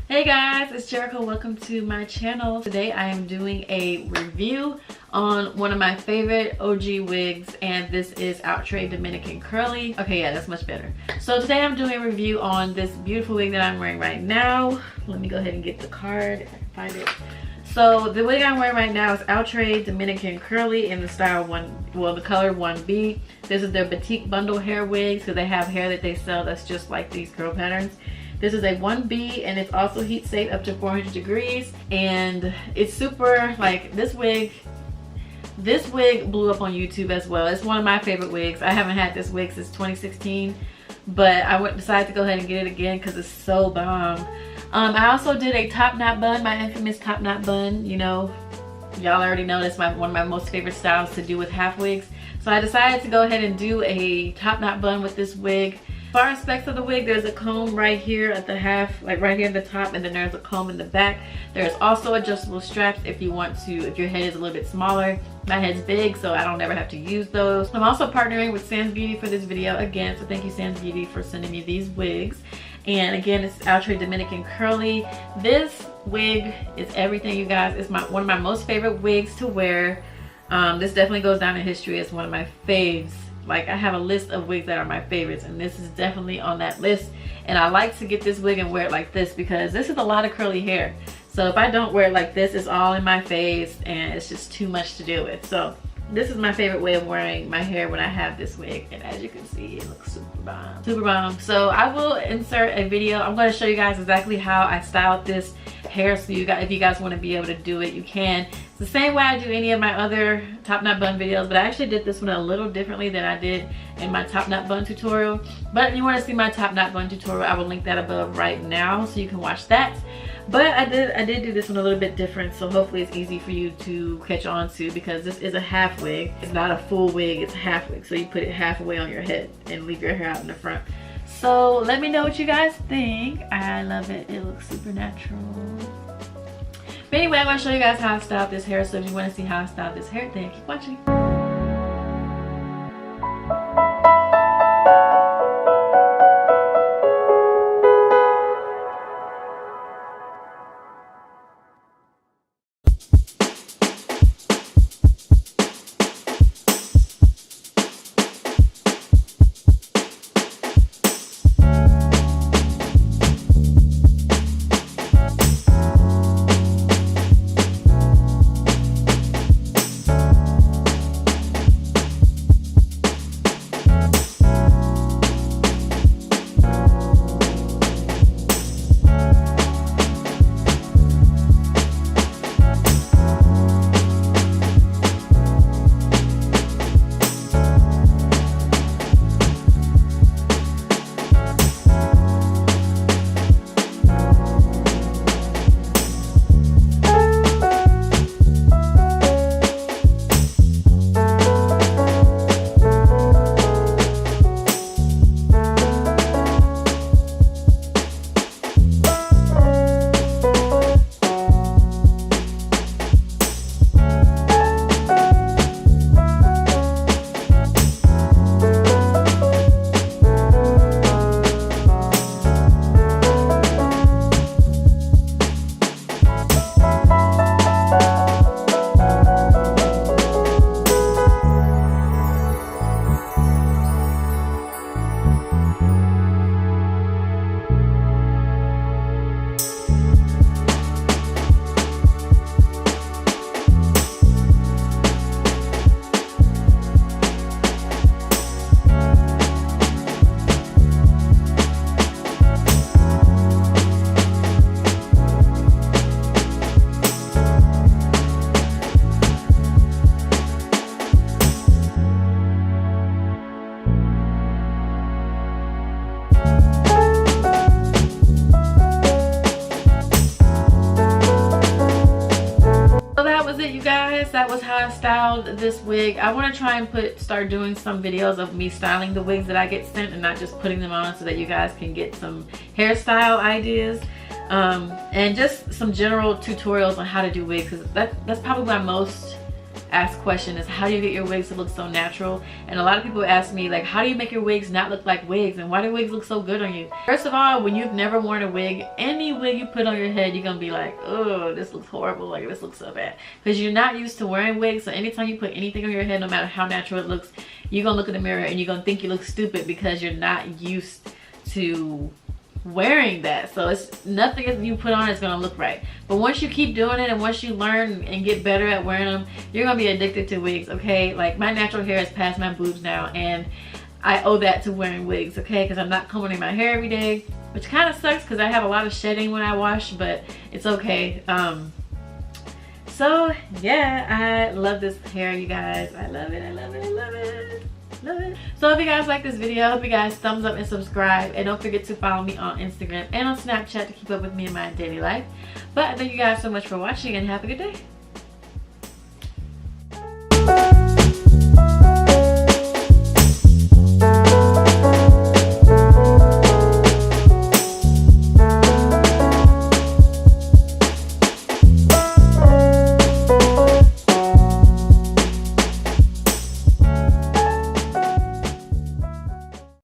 Hey guys, it's Jerika. Welcome to my channel. Today I am doing a review on one of my favorite OG wigs, and this is Outre Dominican Curly. Okay, yeah, that's much better. So today I'm doing a review on this beautiful wig that I'm wearing right now. Let me go ahead and get the card if I can find it. So the wig I'm wearing right now is Outre Dominican Curly in the style the color 1B. This is their boutique bundle hair wigs because they have hair that they sell that's just like these curl patterns. This is a 1B and it's also heat safe up to 400 degrees, and it's super, like, this wig blew up on YouTube as well. It's one of my favorite wigs. I haven't had this wig since 2016, but I decided to go ahead and get it again because it's so bomb. I also did a top knot bun, my infamous top knot bun. You know, y'all already know that's one of my most favorite styles to do with half wigs. So I decided to go ahead and do a top knot bun with this wig. As far as specs of the wig, there's a comb right here at the half, like right here at the top, and then there's a comb in the back. There's also adjustable straps if you want to, if your head is a little bit smaller. My head's big, so I don't ever have to use those. I'm also partnering with SAMSBEAUTY for this video again, so thank you SAMSBEAUTY for sending me these wigs. And again, it's Outre Dominican Curly. This wig is everything, you guys. It's one of my most favorite wigs to wear. This definitely goes down in history as one of my faves. Like, I have a list of wigs that are my favorites, and this is definitely on that list. And I like to get this wig and wear it like this because this is a lot of curly hair. So if I don't wear it like this, it's all in my face and it's just too much to deal with. So this is my favorite way of wearing my hair when I have this wig, and as you can see, it looks super bomb. Super bomb. So I will insert a video. I'm going to show you guys exactly how I styled this hair, so if you guys want to be able to do it, you can. It's the same way I do any of my other top knot bun videos, but I actually did this one a little differently than I did in my top knot bun tutorial. But if you want to see my top knot bun tutorial, I will link that above right now so you can watch that. But I did do this one a little bit different, so hopefully it's easy for you to catch on to, because this is a half wig. It's not a full wig, it's a half wig. So you put it halfway on your head and leave your hair out in the front. So let me know what you guys think. I love it. It looks super natural. But anyway, I'm going to show you guys how I styled this hair. So if you want to see how I styled this hair, then keep watching. That was how I styled this wig. I want to try and start doing some videos of me styling the wigs that I get sent and not just putting them on, so that you guys can get some hairstyle ideas. and just some general tutorials on how to do wigs, because that's probably my most asked question is, how do you get your wigs to look so natural? And a lot of people ask me, like, how do you make your wigs not look like wigs, and why do wigs look so good on you? First of all, when you've never worn a wig, any wig you put on your head, you're gonna be like, oh, this looks horrible, like this looks so bad, because you're not used to wearing wigs. So anytime you put anything on your head, no matter how natural it looks, you're gonna look in the mirror and you're gonna think you look stupid because you're not used to wearing that. So it's nothing that you put on is gonna look right. But once you keep doing it and once you learn and get better at wearing them, you're gonna be addicted to wigs. Okay, like my natural hair is past my boobs now, and I owe that to wearing wigs. Okay, because I'm not combing my hair every day, which kind of sucks because I have a lot of shedding when I wash, but it's okay. So yeah, I love this hair, you guys. I love it, I love it, I love it. So if you guys like this video, I hope you guys thumbs up and subscribe, and don't forget to follow me on Instagram and on Snapchat to keep up with me in my daily life. But thank you guys so much for watching, and have a good day.